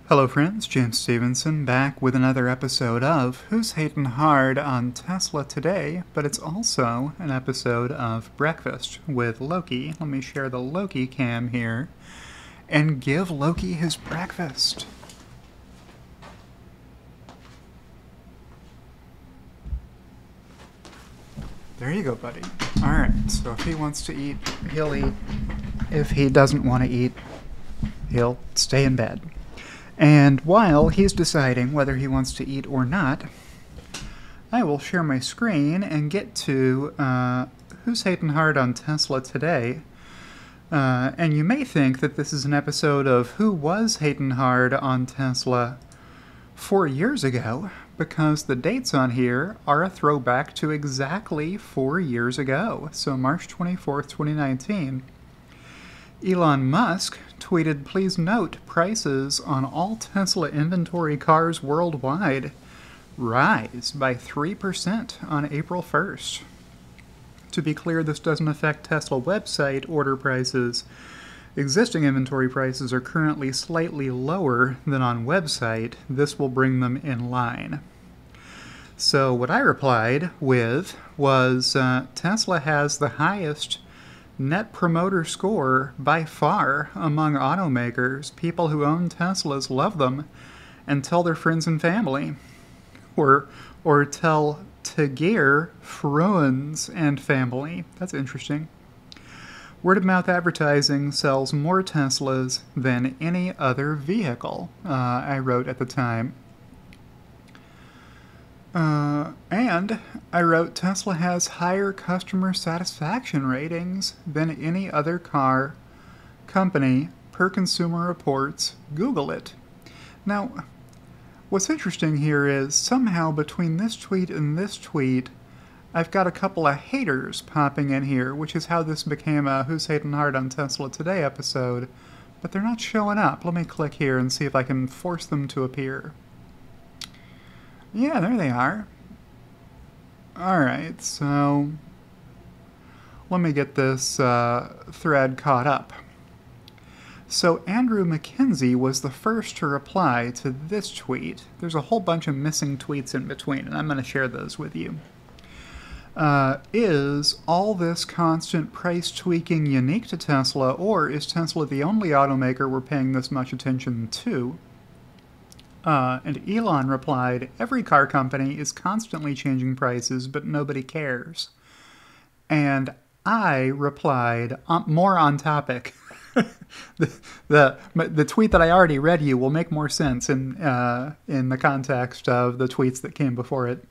Hello friends, James Stevenson back with another episode of Who's Hatin' Hard on Tesla Today, but it's also an episode of Breakfast with Loki. Let me share the Loki cam here and give Loki his breakfast. There you go, buddy. Alright, so if he wants to eat, he'll eat. If he doesn't want to eat, he'll stay in bed. And while he's deciding whether he wants to eat or not, I will share my screen and get to Who's Hatin' Hard on Tesla Today. And you may think that this is an episode of Who Was Hatin' Hard on Tesla 4 years ago, because the dates on here are a throwback to exactly 4 years ago, so March 24th, 2019. Elon Musk tweeted, "Please note, prices on all Tesla inventory cars worldwide rise by 3% on April 1st. To be clear, this doesn't affect Tesla website order prices. Existing inventory prices are currently slightly lower than on website. This will bring them in line." So what I replied with was, Tesla has the highest Net Promoter Score by far among automakers. People who own Teslas love them and tell their friends and family. Or tell Tagir friends and family. That's interesting. Word-of-mouth advertising sells more Teslas than any other vehicle, I wrote at the time. And I wrote, Tesla has higher customer satisfaction ratings than any other car company per Consumer Reports. Google it. Now, what's interesting here is somehow between this tweet and this tweet, I've got a couple of haters popping in here, which is how this became a Who's Hatin' Hard on Tesla Today episode, but they're not showing up. Let me click here and see if I can force them to appear. Yeah, there they are. Alright, so let me get this thread caught up. So Andrew McKenzie was the first to reply to this tweet. There's a whole bunch of missing tweets in between, and I'm going to share those with you. Is all this constant price tweaking unique to Tesla, or is Tesla the only automaker we're paying this much attention to? And Elon replied, every car company is constantly changing prices, but nobody cares. And I replied, more on topic. The tweet that I already read you will make more sense in the context of the tweets that came before it.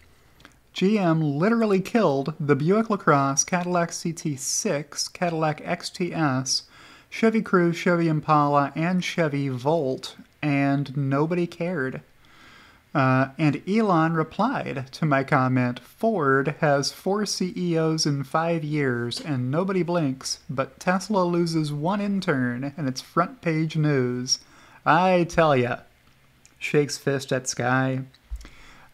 GM literally killed the Buick LaCrosse, Cadillac CT6, Cadillac XTS, Chevy Cruze, Chevy Impala, and Chevy Volt, and nobody cared. And Elon replied to my comment, Ford has 4 CEOs in 5 years and nobody blinks, but Tesla loses 1 intern and it's front page news. I tell ya. Shakes fist at sky.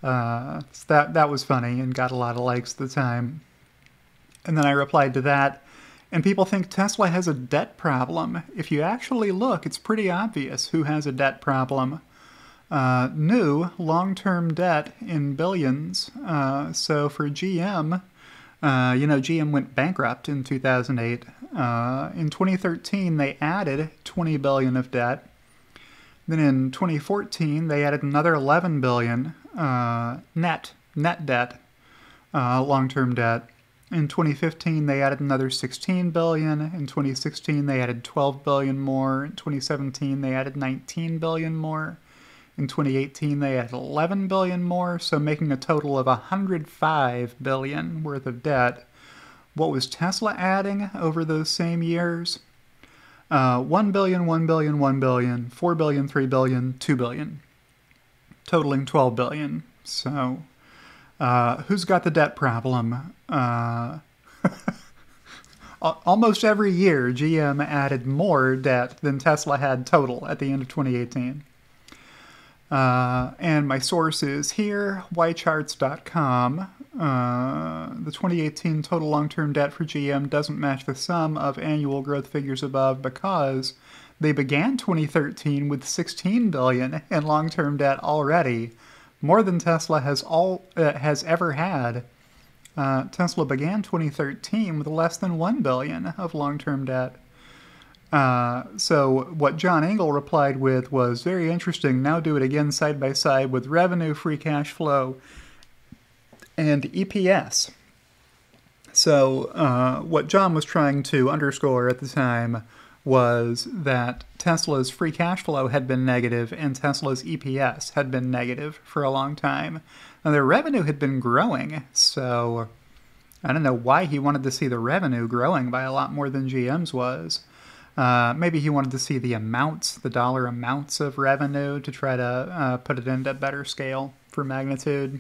So that was funny and got a lot of likes at the time. And then I replied to that, and people think Tesla has a debt problem. If you actually look, it's pretty obvious who has a debt problem. New long-term debt in billions. So for GM, GM went bankrupt in 2008. In 2013, they added $20 billion of debt. Then in 2014, they added another $11 billion net debt, long-term debt. In 2015, they added another $16 billion. In 2016, they added $12 billion more. In 2017, they added $19 billion more. In 2018, they added $11 billion more, so making a total of $105 billion worth of debt. What was Tesla adding over those same years? $1 billion, $1 billion, $1 billion, $4 billion, $3 billion, $2 billion, totaling $12 billion. So, who's got the debt problem? Almost every year, GM added more debt than Tesla had total at the end of 2018. And my source is here, ycharts.com. The 2018 total long-term debt for GM doesn't match the sum of annual growth figures above because They began 2013 with $16 billion in long-term debt already, more than Tesla has ever had. Tesla began 2013 with less than $1 billion of long-term debt. So what John Engel replied with was very interesting. Now do it again side by side with revenue, free cash flow, and EPS. So what John was trying to underscore at the time was that Tesla's free cash flow had been negative and Tesla's EPS had been negative for a long time. Now, their revenue had been growing, so I don't know why he wanted to see the revenue growing by a lot more than GM's was. Maybe he wanted to see the amounts, the dollar amounts of revenue to try to put it into better scale for magnitude.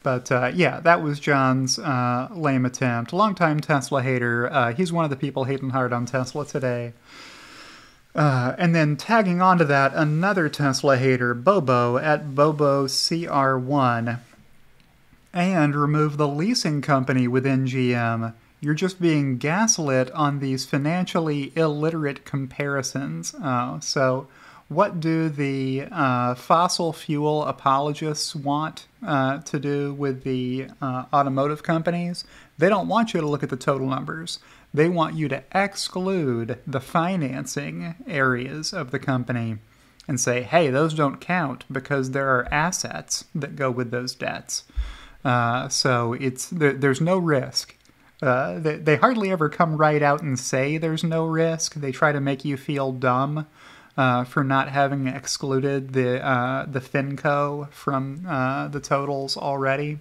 But yeah, that was John's lame attempt. Longtime Tesla hater. He's one of the people hating hard on Tesla today. And then tagging onto that, another Tesla hater, Bobo, at BoboCR1. And remove the leasing company within GM. You're just being gaslit on these financially illiterate comparisons. So what do the fossil fuel apologists want to do with the automotive companies? They don't want you to look at the total numbers. They want you to exclude the financing areas of the company and say, hey, those don't count because there are assets that go with those debts. So there's no risk. They hardly ever come right out and say there's no risk. They try to make you feel dumb for not having excluded the FinCo from the totals already.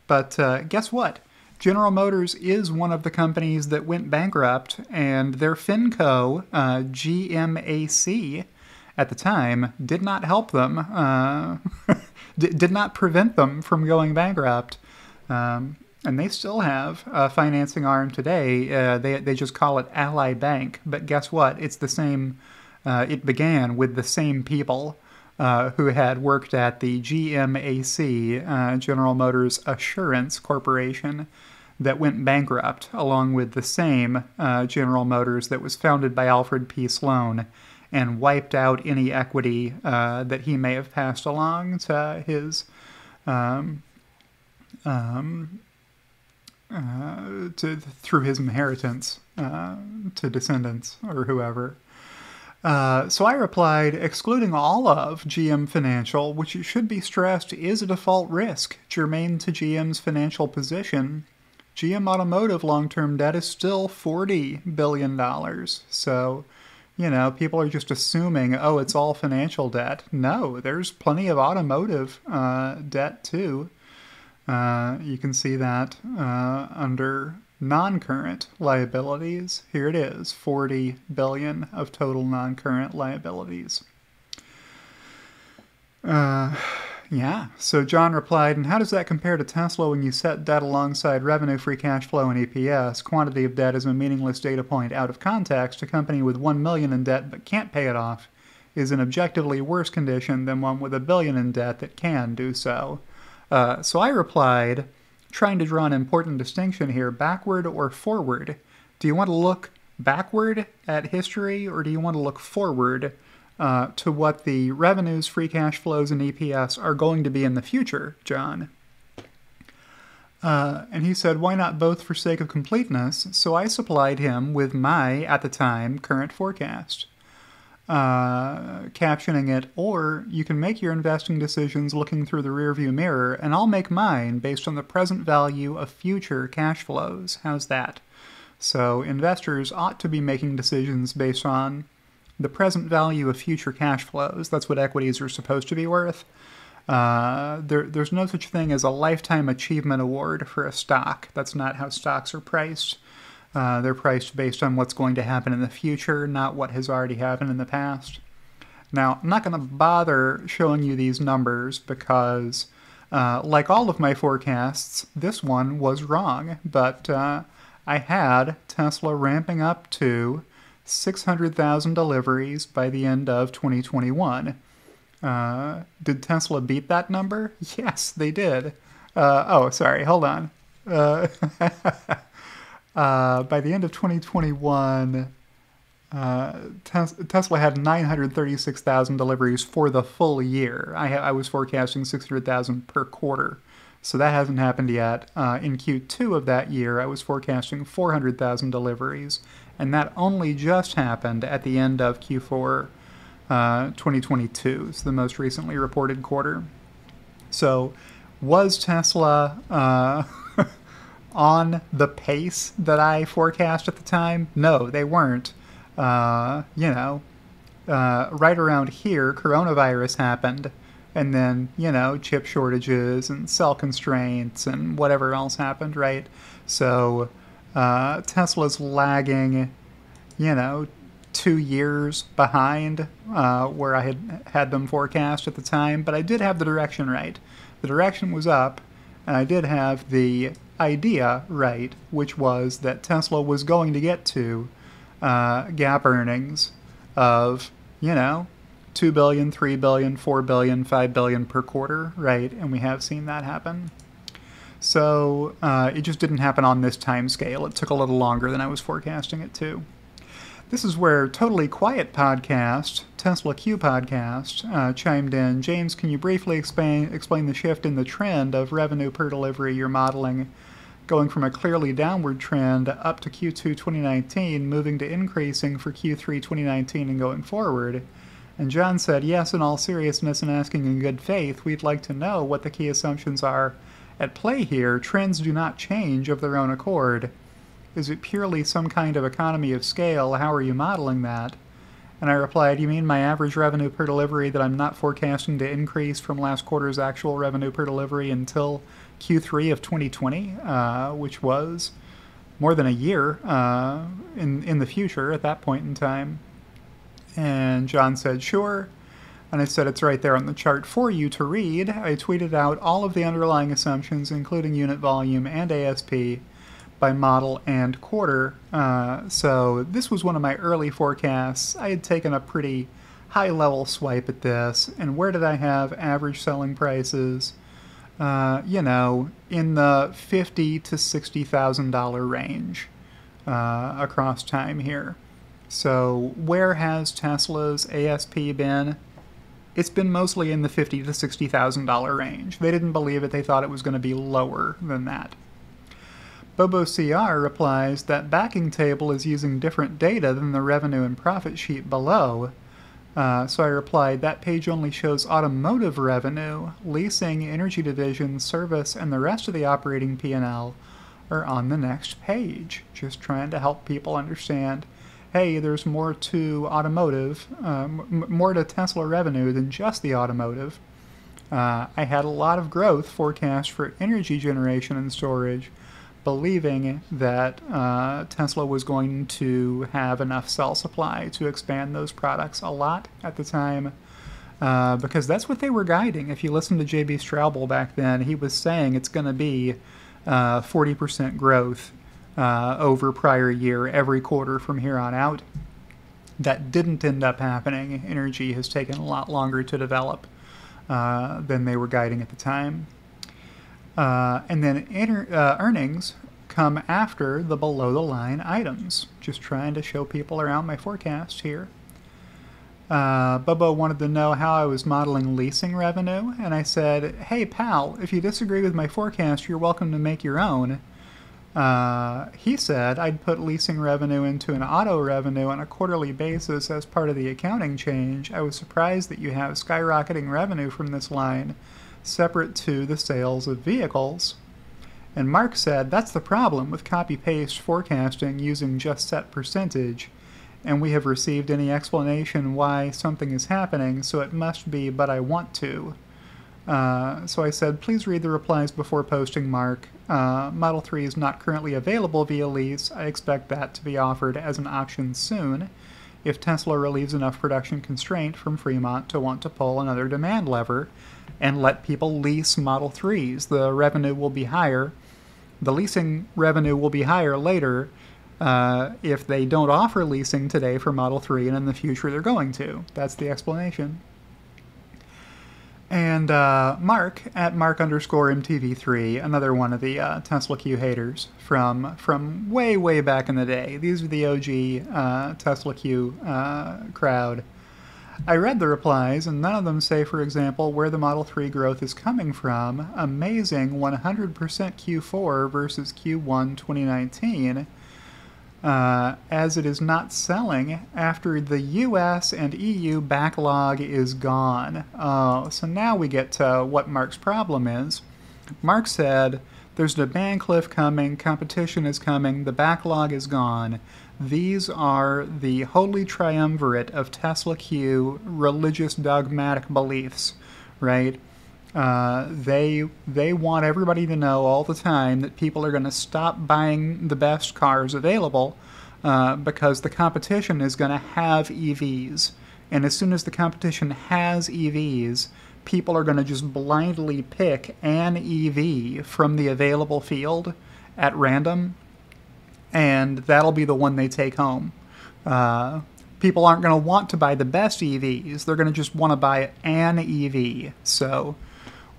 But guess what? General Motors is one of the companies that went bankrupt, and their FinCo, GMAC, at the time, did not help them, did not prevent them from going bankrupt. And they still have a financing arm today. They just call it Ally Bank. But guess what? It's the same. It began with the same people who had worked at the GMAC, General Motors Assurance Corporation, that went bankrupt, along with the same General Motors that was founded by Alfred P. Sloan and wiped out any equity that he may have passed along to his through his inheritance to descendants or whoever. So I replied, excluding all of GM Financial, which it should be stressed is a default risk germane to GM's financial position, GM Automotive long-term debt is still $40 billion. So, you know, people are just assuming, oh, it's all financial debt. No, there's plenty of automotive debt too. You can see that under non-current liabilities. Here it is, $40 billion of total non-current liabilities. Yeah, so John replied, and how does that compare to Tesla when you set debt alongside revenue, free cash flow, and EPS? Quantity of debt is a meaningless data point out of context. A company with $1 million in debt but can't pay it off is in objectively worse condition than one with $1 billion in debt that can do so. So I replied, trying to draw an important distinction here, backward or forward. Do you want to look backward at history, or do you want to look forward to what the revenues, free cash flows, and EPS are going to be in the future, John? And he said, why not both for sake of completeness? So I supplied him with my, at the time, current forecast. Captioning it, or you can make your investing decisions looking through the rearview mirror, and I'll make mine based on the present value of future cash flows. How's that? So investors ought to be making decisions based on the present value of future cash flows. That's what equities are supposed to be worth. There's no such thing as a lifetime achievement award for a stock. That's not how stocks are priced. They're priced based on what's going to happen in the future, not what has already happened in the past. Now, I'm not going to bother showing you these numbers because, like all of my forecasts, this one was wrong. But I had Tesla ramping up to 600,000 deliveries by the end of 2021. Did Tesla beat that number? Yes, they did. Oh, sorry, hold on. By the end of 2021, Tesla had 936,000 deliveries for the full year. I was forecasting 600,000 per quarter. So that hasn't happened yet. In Q2 of that year, I was forecasting 400,000 deliveries. And that only just happened at the end of Q4 2022. It's the most recently reported quarter. So was Tesla on the pace that I forecast at the time? No, they weren't. Right around here, coronavirus happened. And then, chip shortages and cell constraints and whatever else happened, right? So Tesla's lagging, 2 years behind where I had them forecast at the time. But I did have the direction right. The direction was up, and I did have the idea right, which was that Tesla was going to get to GAAP earnings of, 2 billion, 3 billion, 4 billion, 5 billion per quarter, right? And we have seen that happen. So it just didn't happen on this time scale. It took a little longer than I was forecasting it to. This is where Totally Quiet Podcast, TSLAQ Podcast, chimed in. James, can you briefly explain the shift in the trend of revenue per delivery you're modeling, going from a clearly downward trend up to Q2 2019, moving to increasing for Q3 2019 and going forward? And John said, yes, in all seriousness and asking in good faith, we'd like to know what the key assumptions are at play here. Trends do not change of their own accord. Is it purely some kind of economy of scale? How are you modeling that? And I replied, you mean my average revenue per delivery that I'm not forecasting to increase from last quarter's actual revenue per delivery until Q3 of 2020, which was more than a year in the future at that point in time. And John said, sure. And I said, it's right there on the chart for you to read. I tweeted out all of the underlying assumptions, including unit volume and ASP, by model and quarter. So this was one of my early forecasts. I had taken a pretty high-level swipe at this. And where did I have average selling prices? In the $50,000 to $60,000 range across time here. So where has Tesla's ASP been? It's been mostly in the $50,000 to $60,000 range. They didn't believe it. They thought it was going to be lower than that. Bobo CR replies that backing table is using different data than the revenue and profit sheet below. So I replied, that page only shows automotive revenue, leasing, energy division, service, and the rest of the operating P&L are on the next page. Just trying to help people understand, hey, there's more to automotive, more to Tesla revenue than just the automotive. I had a lot of growth forecast for energy generation and storage, believing that Tesla was going to have enough cell supply to expand those products a lot at the time, because that's what they were guiding. If you listen to J.B. Straubel back then, he was saying it's going to be 40% growth over prior year every quarter from here on out. That didn't end up happening. Energy has taken a lot longer to develop than they were guiding at the time. And then earnings come after the below-the-line items. Just trying to show people around my forecast here. Bubba wanted to know how I was modeling leasing revenue, and I said, hey pal, if you disagree with my forecast, you're welcome to make your own. He said I'd put leasing revenue into an auto revenue on a quarterly basis as part of the accounting change. I was surprised that you have skyrocketing revenue from this line, separate to the sales of vehicles. And Mark said, that's the problem with copy-paste forecasting using just set percentage, and we have received any explanation why something is happening, so it must be, but I want to. So I said, please read the replies before posting, Mark. Model 3 is not currently available via lease. I expect that to be offered as an option soon, if Tesla relieves enough production constraint from Fremont to want to pull another demand lever and let people lease Model 3s. The revenue will be higher. The leasing revenue will be higher later if they don't offer leasing today for Model 3, and in the future they're going to. That's the explanation. And Mark, at Mark_MTV3, another one of the TSLAQ haters from way, way back in the day. These are the OG TSLAQ crowd. I read the replies, and none of them say, for example, where the Model 3 growth is coming from. Amazing 100% Q4 versus Q1 2019. As it is not selling after the US and EU backlog is gone. Oh, so now we get to what Mark's problem is. Mark said, there's a demand cliff coming, competition is coming, the backlog is gone. These are the holy triumvirate of TSLAQ religious dogmatic beliefs, right? They want everybody to know all the time that people are going to stop buying the best cars available because the competition is going to have EVs. And as soon as the competition has EVs, people are going to just blindly pick an EV from the available field at random, and that'll be the one they take home. People aren't going to want to buy the best EVs. They're going to just want to buy an EV. So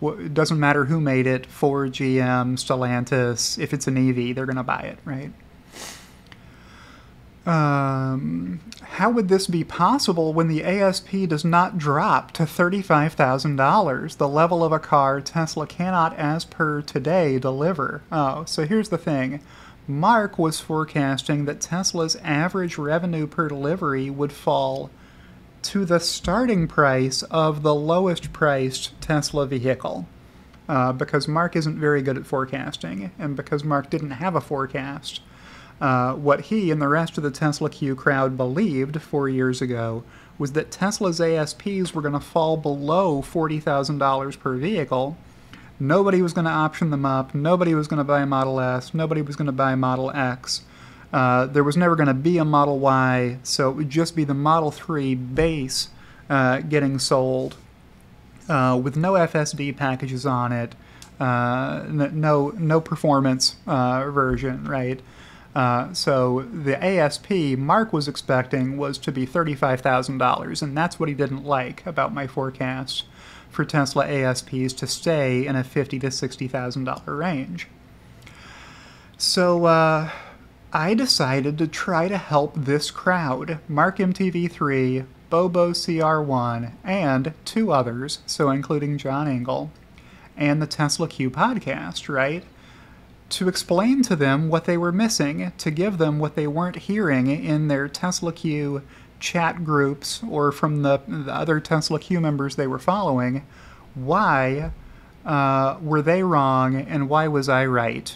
it doesn't matter who made it, Ford, GM, Stellantis. If it's an EV, they're going to buy it, right? How would this be possible when the ASP does not drop to $35,000, the level of a car Tesla cannot, as per today, deliver? Oh, so here's the thing. Mark was forecasting that Tesla's average revenue per delivery would fall to the starting price of the lowest priced Tesla vehicle. Because Mark isn't very good at forecasting, and because Mark didn't have a forecast. What he and the rest of the TSLAQ crowd believed 4 years ago was that Tesla's ASPs were going to fall below $40,000 per vehicle. Nobody was going to option them up. Nobody was going to buy Model S. Nobody was going to buy Model X. There was never going to be a Model Y, so it would just be the Model 3 base getting sold with no FSD packages on it, no performance version, right? So the ASP Mark was expecting was to be $35,000, and that's what he didn't like about my forecast for Tesla ASPs to stay in a $50,000 to $60,000 range. So I decided to try to help this crowd, Mark MTV3, Bobo CR1, and 2 others, so including John Engel, and the TSLAQ podcast, right? To explain to them what they were missing, to give them what they weren't hearing in their TSLAQ chat groups or from the other TSLAQ members they were following. Why were they wrong and why was I right?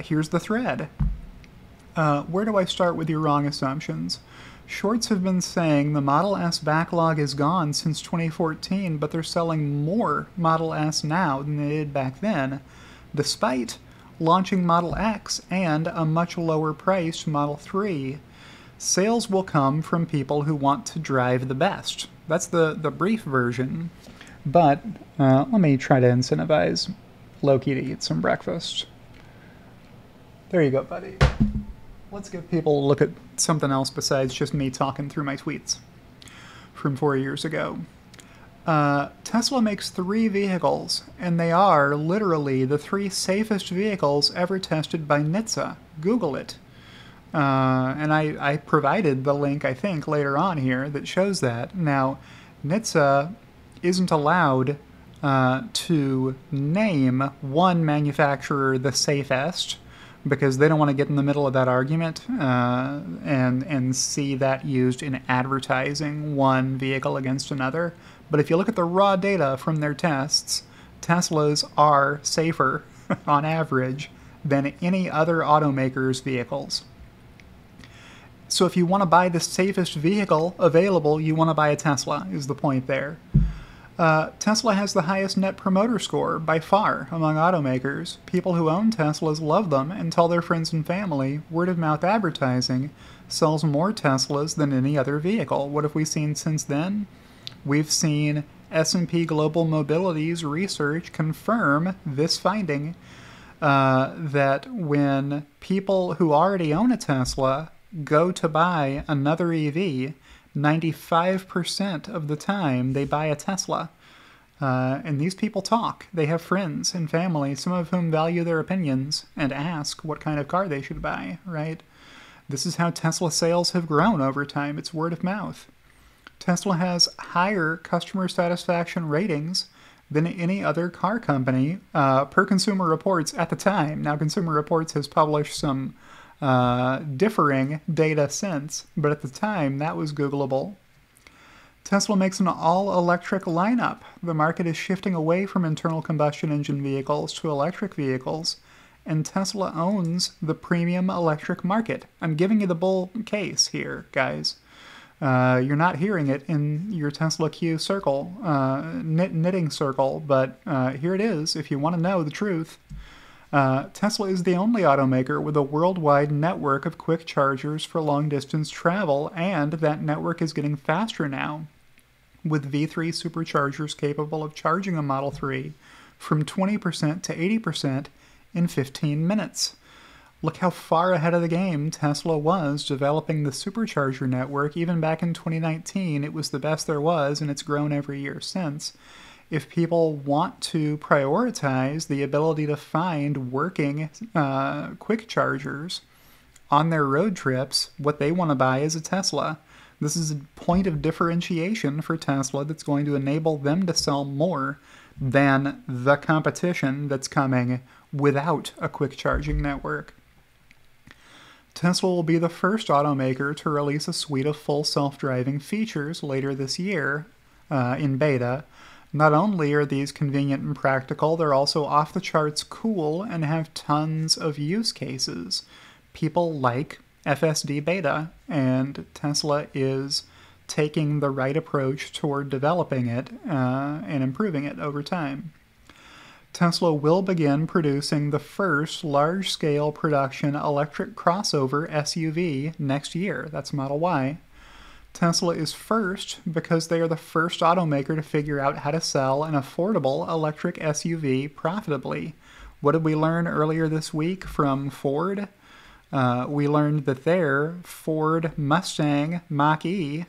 Here's the thread. Where do I start with your wrong assumptions? Shorts have been saying the Model S backlog is gone since 2014, but they're selling more Model S now than they did back then, despite launching Model X and a much lower priced Model 3. Sales will come from people who want to drive the best. That's the brief version. But let me try to incentivize Loki to eat some breakfast. There you go, buddy. Let's give people a look at something else besides just me talking through my tweets from 4 years ago. Tesla makes 3 vehicles, and they are literally the 3 safest vehicles ever tested by NHTSA. Google it. And I provided the link, I think, later on here that shows that. Now, NHTSA isn't allowed to name one manufacturer the safest, because they don't want to get in the middle of that argument and see that used in advertising one vehicle against another. But if you look at the raw data from their tests, Teslas are safer on average than any other automaker's vehicles. So if you want to buy the safest vehicle available, you want to buy a Tesla, is the point there. Tesla has the highest net promoter score by far among automakers. People who own Teslas love them and tell their friends and family. Word-of-mouth advertising sells more Teslas than any other vehicle. What have we seen since then? We've seen S&P Global Mobility's research confirm this finding, that when people who already own a Tesla go to buy another EV, 95% of the time they buy a Tesla. And these people talk. They have friends and family, some of whom value their opinions and ask what kind of car they should buy, right? This is how Tesla sales have grown over time. It's word of mouth. Tesla has higher customer satisfaction ratings than any other car company per Consumer Reports at the time. Now, Consumer Reports has published some differing data since, but at the time, that was Googleable. Tesla makes an all-electric lineup. The market is shifting away from internal combustion engine vehicles to electric vehicles, and Tesla owns the premium electric market. I'm giving you the bull case here, guys. You're not hearing it in your TSLAQ circle, knitting circle, but here it is if you want to know the truth. Tesla is the only automaker with a worldwide network of quick chargers for long-distance travel, and that network is getting faster now, with V3 superchargers capable of charging a Model 3 from 20% to 80% in 15 minutes. Look how far ahead of the game Tesla was developing the supercharger network. Even back in 2019, it was the best there was, and it's grown every year since. If people want to prioritize the ability to find working quick chargers on their road trips, what they want to buy is a Tesla. This is a point of differentiation for Tesla that's going to enable them to sell more than the competition that's coming without a quick charging network. Tesla will be the first automaker to release a suite of full self-driving features later this year in beta. Not only are these convenient and practical, they're also off the charts cool and have tons of use cases. People like FSD beta, and Tesla is taking the right approach toward developing it and improving it over time. Tesla will begin producing the first large-scale production electric crossover SUV next year. That's Model Y. Tesla is first because they are the first automaker to figure out how to sell an affordable electric SUV profitably. What did we learn earlier this week from Ford? We learned that their Ford Mustang Mach-E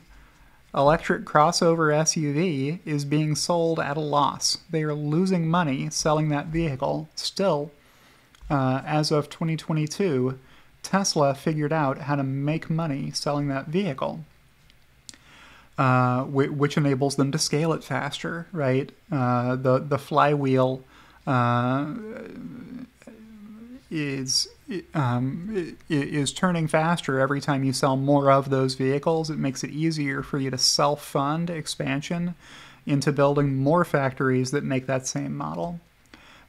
electric crossover SUV is being sold at a loss. They are losing money selling that vehicle. Still, as of 2022, Tesla figured out how to make money selling that vehicle, which enables them to scale it faster, right? The flywheel is turning faster every time you sell more of those vehicles. It makes it easier for you to self-fund expansion into building more factories that make that same model.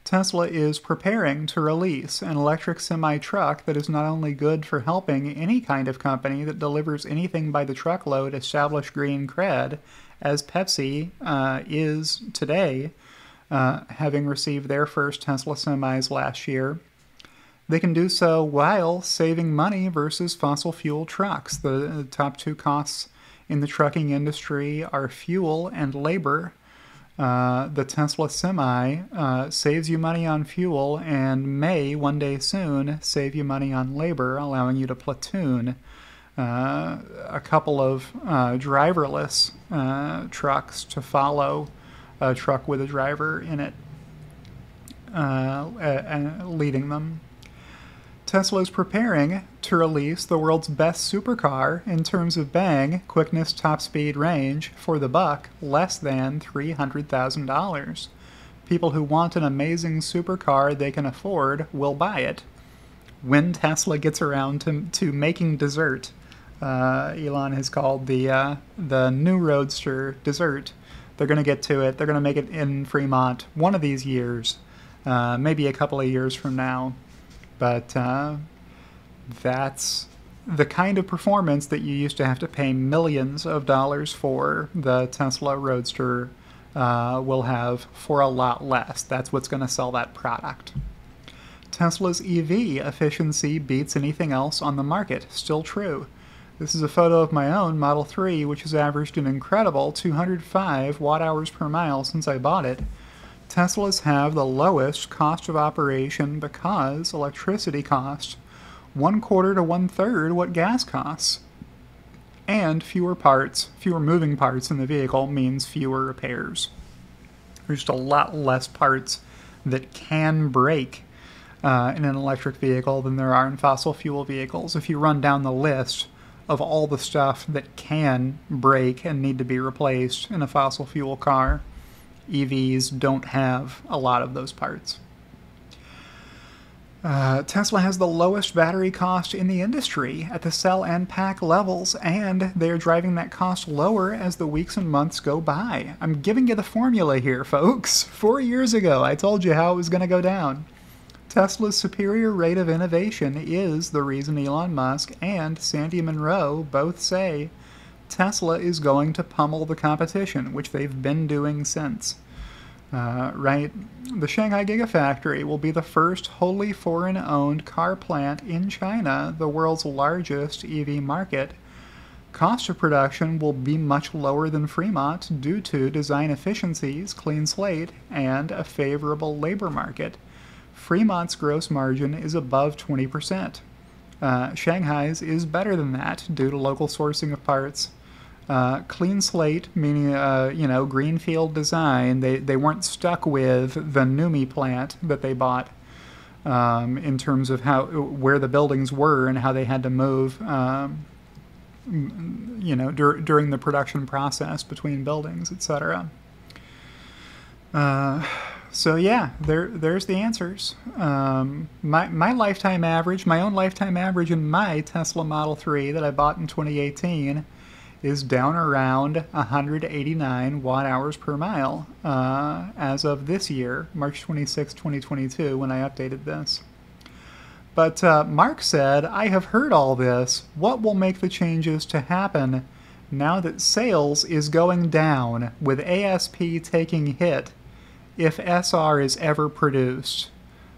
Tesla is preparing to release an electric semi-truck that is not only good for helping any kind of company that delivers anything by the truckload establish green cred, as Pepsi is today, having received their first Tesla semis last year. They can do so while saving money versus fossil fuel trucks. The top two costs in the trucking industry are fuel and labor. The Tesla Semi saves you money on fuel and may, one day soon, save you money on labor, allowing you to platoon a couple of driverless trucks to follow a truck with a driver in it, and leading them. Tesla is preparing to release the world's best supercar in terms of bang, quickness, top speed, range for the buck, less than $300,000. People who want an amazing supercar they can afford will buy it. When Tesla gets around to making dessert, Elon has called the new Roadster dessert. They're going to get to it. They're going to make it in Fremont one of these years, maybe a couple of years from now. But that's the kind of performance that you used to have to pay millions of dollars for. The Tesla Roadster will have for a lot less. That's what's going to sell that product. Tesla's EV efficiency beats anything else on the market. Still true. This is a photo of my own Model 3, which has averaged an incredible 205 watt-hours per mile since I bought it. Teslas have the lowest cost of operation because electricity costs 1/4 to 1/3 what gas costs. And fewer moving parts in the vehicle means fewer repairs. There's just a lot less parts that can break in an electric vehicle than there are in fossil fuel vehicles. If you run down the list of all the stuff that can break and need to be replaced in a fossil fuel car, EVs don't have a lot of those parts. Tesla has the lowest battery cost in the industry at the cell and pack levels, and they're driving that cost lower as the weeks and months go by. I'm giving you the formula here, folks. 4 years ago, I told you how it was going to go down. Tesla's superior rate of innovation is the reason Elon Musk and Sandy Munro both say Tesla is going to pummel the competition, which they've been doing since. Right? The Shanghai Gigafactory will be the first wholly foreign-owned car plant in China, the world's largest EV market. Cost of production will be much lower than Fremont due to design efficiencies, clean slate, and a favorable labor market. Fremont's gross margin is above 20%. Shanghai's is better than that due to local sourcing of parts. Clean slate, meaning, greenfield design. They weren't stuck with the NUMMI plant that they bought in terms of where the buildings were and how they had to move, during the production process between buildings, etc. So yeah, there's the answers. My lifetime average, my own lifetime average in my Tesla Model 3 that I bought in 2018 is down around 189 watt-hours per mile as of this year, March 26, 2022, when I updated this. But Mark said, I have heard all this. What will make the changes to happen now that sales is going down with ASP taking hit if SR is ever produced?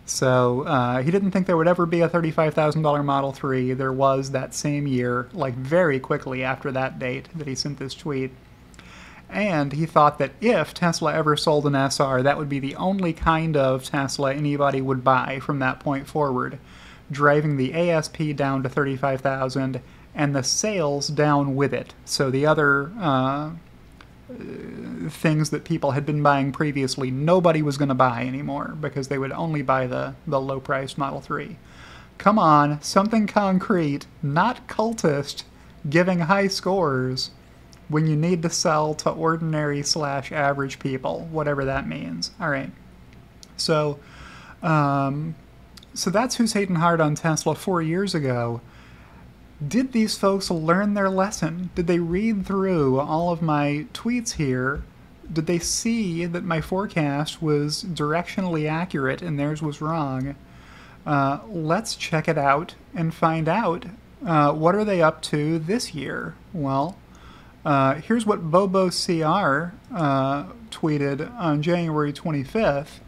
So he didn't think there would ever be a $35,000 Model 3. There was that same year, like very quickly after that date that he sent this tweet. And he thought that if Tesla ever sold an SR, that would be the only kind of Tesla anybody would buy from that point forward, driving the ASP down to $35,000 and the sales down with it. So the other things that people had been buying previously, nobody was going to buy anymore because they would only buy the low-priced Model 3. Come on, something concrete, not cultist, giving high scores when you need to sell to ordinary/average people, whatever that means. All right. So that's who's hating hard on Tesla 4 years ago. Did these folks learn their lesson? Did they read through all of my tweets here? Did they see that my forecast was directionally accurate and theirs was wrong? Let's check it out and find out what are they up to this year. Well, here's what Bobo CR tweeted on January 25th.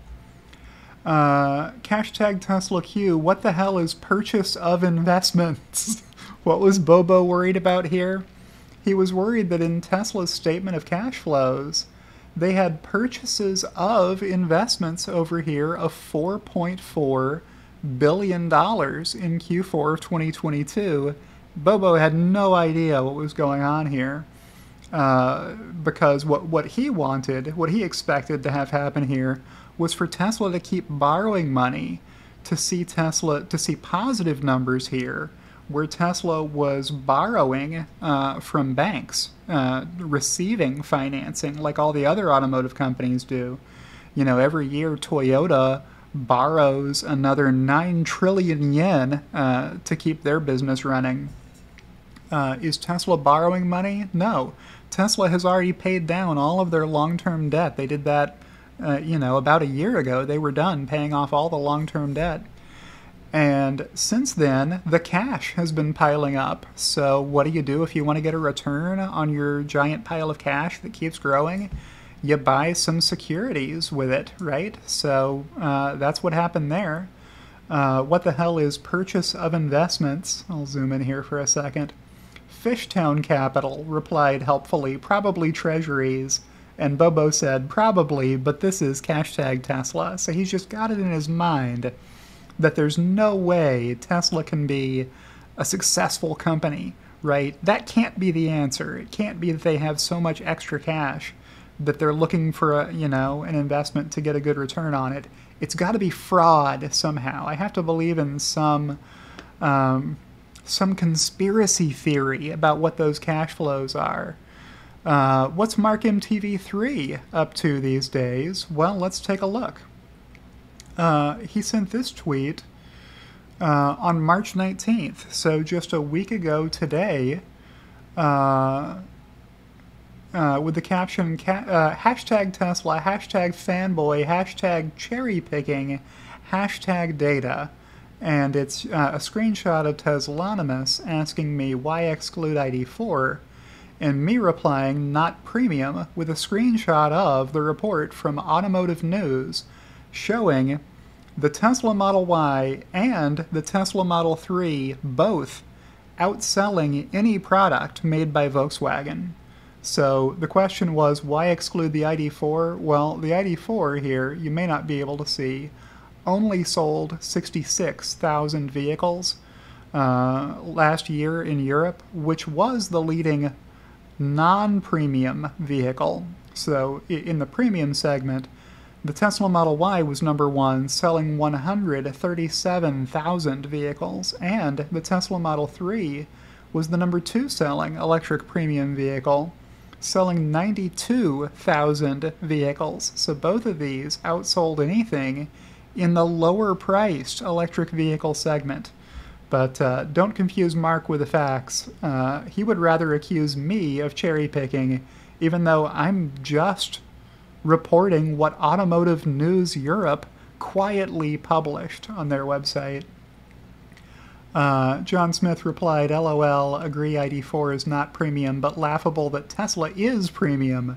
Hashtag TSLAQ, what the hell is purchase of investments? What was Bobo worried about here? He was worried that in Tesla's statement of cash flows, they had purchases of investments over here of $4.4 billion in Q4 of 2022. Bobo had no idea what was going on here because what he wanted, what he expected to have happen here was for Tesla to keep borrowing money to see positive numbers here, where Tesla was borrowing from banks, receiving financing like all the other automotive companies do. You know, every year Toyota borrows another 9 trillion yen to keep their business running. Is Tesla borrowing money? No. Tesla has already paid down all of their long-term debt. They did that, about a year ago. They were done paying off all the long-term debt. And since then, the cash has been piling up. So what do you do if you want to get a return on your giant pile of cash that keeps growing? You buy some securities with it, right? So that's what happened there. What the hell is purchase of investments? I'll zoom in here for a second. Fishtown Capital replied helpfully, probably treasuries. And Bobo said, probably, but this is hashtag Tesla. So he's just got it in his mind that there's no way Tesla can be a successful company, right? That can't be the answer. It can't be that they have so much extra cash that they're looking for an investment to get a good return on it. It's got to be fraud somehow. I have to believe in some conspiracy theory about what those cash flows are. What's Mark MTV3 up to these days? Well, let's take a look. He sent this tweet on March 19th, so just a week ago today, with the caption, hashtag Tesla, hashtag fanboy, hashtag cherry picking, hashtag data. And it's a screenshot of Teslanonymous asking me why exclude ID4, and me replying not premium, with a screenshot of the report from Automotive News showing the Tesla Model Y and the Tesla Model 3 both outselling any product made by Volkswagen. So the question was, why exclude the ID4? Well, the ID4 here, you may not be able to see, only sold 66,000 vehicles last year in Europe, which was the leading non-premium vehicle. So in the premium segment, the Tesla Model Y was number one, selling 137,000 vehicles, and the Tesla Model 3 was the number two selling electric premium vehicle, selling 92,000 vehicles. So both of these outsold anything in the lower priced electric vehicle segment. But don't confuse Mark with the facts. He would rather accuse me of cherry picking, even though I'm just reporting what Automotive News Europe quietly published on their website. John Smith replied, LOL, agree ID4 is not premium, but laughable that Tesla is premium.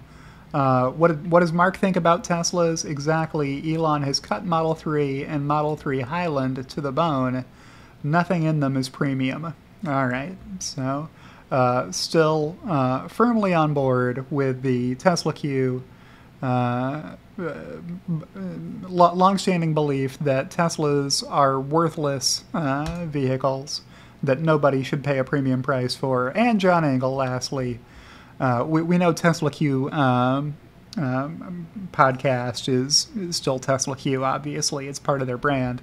What does Mark think about Teslas? Exactly. Elon has cut Model 3 and Model 3 Highland to the bone. Nothing in them is premium. All right, so still firmly on board with the TSLAQ long-standing belief that Teslas are worthless vehicles that nobody should pay a premium price for. And John Engel, lastly, we know TSLAQ podcast is still TSLAQ, obviously. It's part of their brand.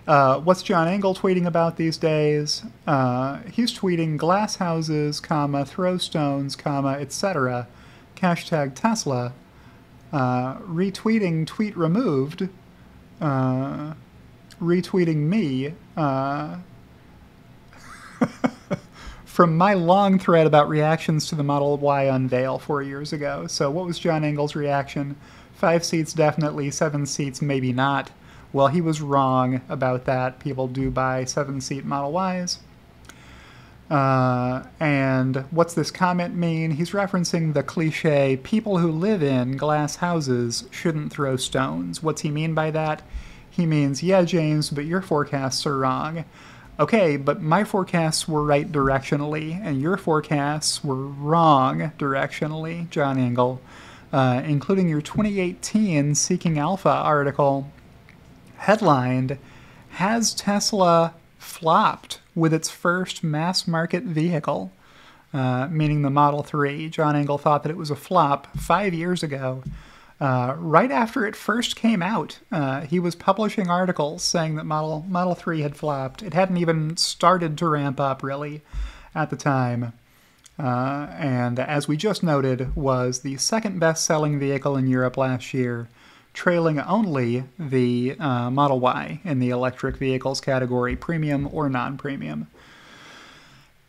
What's John Engel tweeting about these days? He's tweeting glass houses, comma, throw stones, comma, etc. Hashtag Tesla. Retweeting tweet removed. Retweeting me. From my long thread about reactions to the Model Y unveil 4 years ago. So what was John Engel's reaction? 5 seats definitely, 7 seats maybe not. Well, he was wrong about that. People do buy 7-seat Model Ys. And what's this comment mean? He's referencing the cliche, people who live in glass houses shouldn't throw stones. What's he mean by that? He means, yeah, James, but your forecasts are wrong. Okay, but my forecasts were right directionally, and your forecasts were wrong directionally, John Engel, including your 2018 Seeking Alpha article headlined, Has Tesla Flopped with its first mass-market vehicle? Meaning the Model 3. John Engel thought that it was a flop 5 years ago. Right after it first came out, he was publishing articles saying that Model 3 had flopped. It hadn't even started to ramp up, really, at the time. And as we just noted, was the second best-selling vehicle in Europe last year, trailing only the Model Y in the electric vehicles category, premium or non-premium.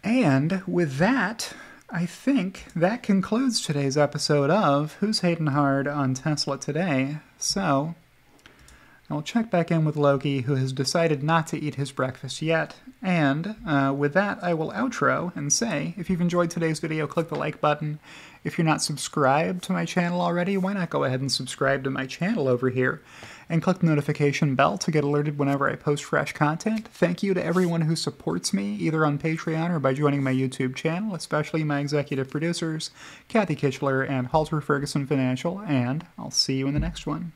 And with that, I think that concludes today's episode of Who's Hating Hard on Tesla Today. So, I'll check back in with Loki, who has decided not to eat his breakfast yet. And with that, I will outro and say, if you've enjoyed today's video, click the like button. If you're not subscribed to my channel already, why not go ahead and subscribe to my channel over here and click the notification bell to get alerted whenever I post fresh content. Thank you to everyone who supports me, either on Patreon or by joining my YouTube channel, especially my executive producers, Kathy Kitchler and Halter Ferguson Financial, and I'll see you in the next one.